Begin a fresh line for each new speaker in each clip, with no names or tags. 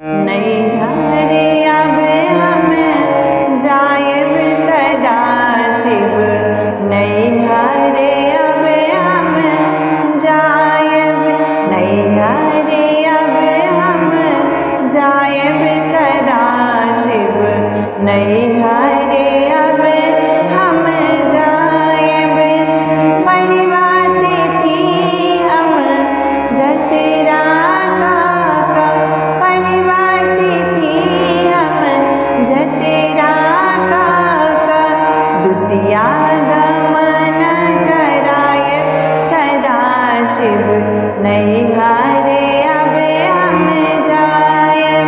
नैहरे अब हम जायब सदा शिव, नैहरे अब हम जायब, नैहरे अब हम जायब सदा शिव, नैहरे अब हम जायब। बड़ी बात थी हम जतरा का, बड़ी बात थी हम जतरा का, दुतिया गमन करायब सदा शिव, नैहरे अब हम जायब।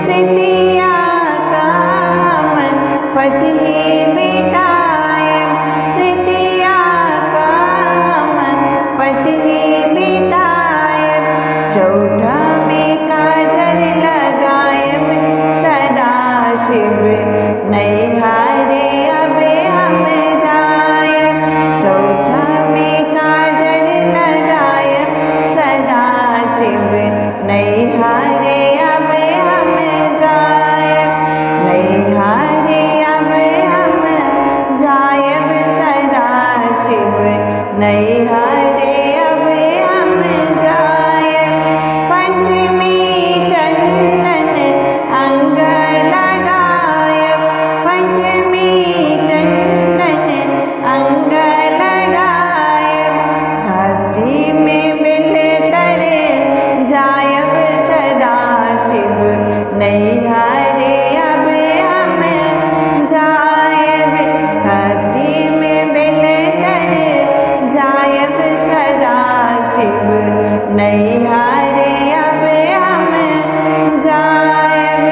तृतीया का हम पथ ही बितायब, तृतीया का हम पथ ही बितायब। चौथा में काजल लगायब सदा शिव, नैहरे अब हम जायब। चौथा में काजल लगायब सदा शिव, नैहरे अब हम जायब, नैहरे अब हम जायब सदा शिव, नैहरे अब हम जायब। पंचमी चंदन अंग लगायब, पंचमी चंदन अंग लगायब। षष्ठी में बिलतर जायब सदा शिव, नैहरे अब हम जायब। षष्ठी में बिलतर जायब सदा शिव, नैहरे अब हम जायब।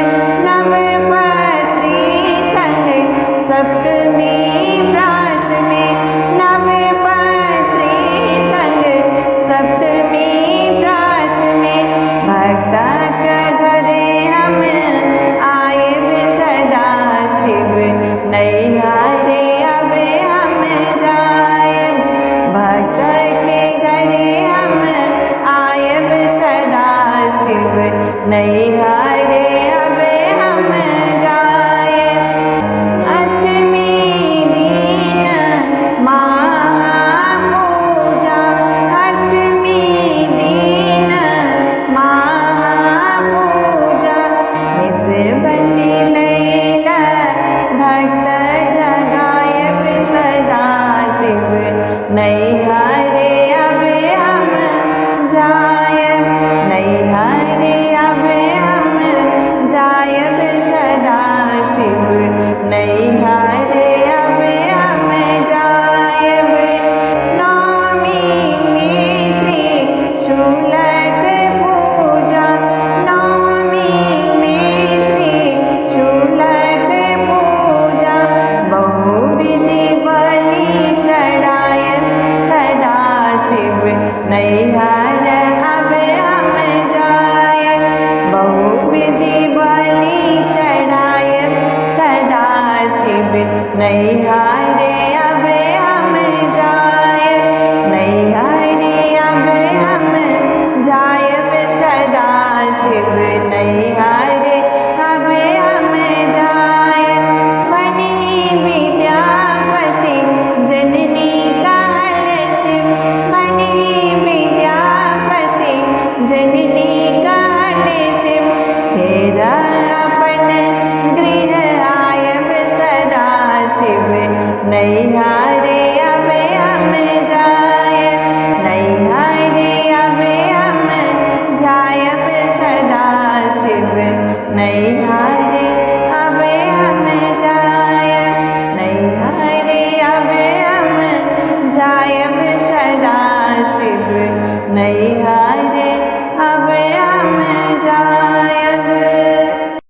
नवपत्री संग सप्तमी प्रात में, नवपत्री संग सप्तमी प्रात में। भक्त के घरे हम आयब सदा शिव, नैहरे अब हम जायब। भक्त के घरे हम आयब सदा शिव, नैहरे अब हम जायब। अष्टमी दीन महापूजा, अष्टमी दीन महापूजा। निस बनी लैला भक्त जगायब सदा शिव, नैहरे अब हम जायब, नैहरे अब हम जायब सदा शिव, नैहरे अब हम जायब। नौमी में त्रिशूलक पूजा, नौमी में त्रिशूलक पूजा। बहुविधि बलि चढ़ायब सदा शिव, नैहर अब हम जायब। बहुविधि बलि चढ़ायब सदा शिव, नैहरे अब हम जायब, नैहरे अब हम जायब सदा शिव, नैहरे अब हम जायब। बनी विद्यापति जननी कहल शिव, बनी विद्यापति जननी कहल शिव। तेरा अपन गृह आयब सदा शिव, नैहरे अब हम जायब, नैहरे अब हम जायब सदा शिव, नैहरे अब हम जायब, नैहरे अब हम जायब सदा शिव, नैहरे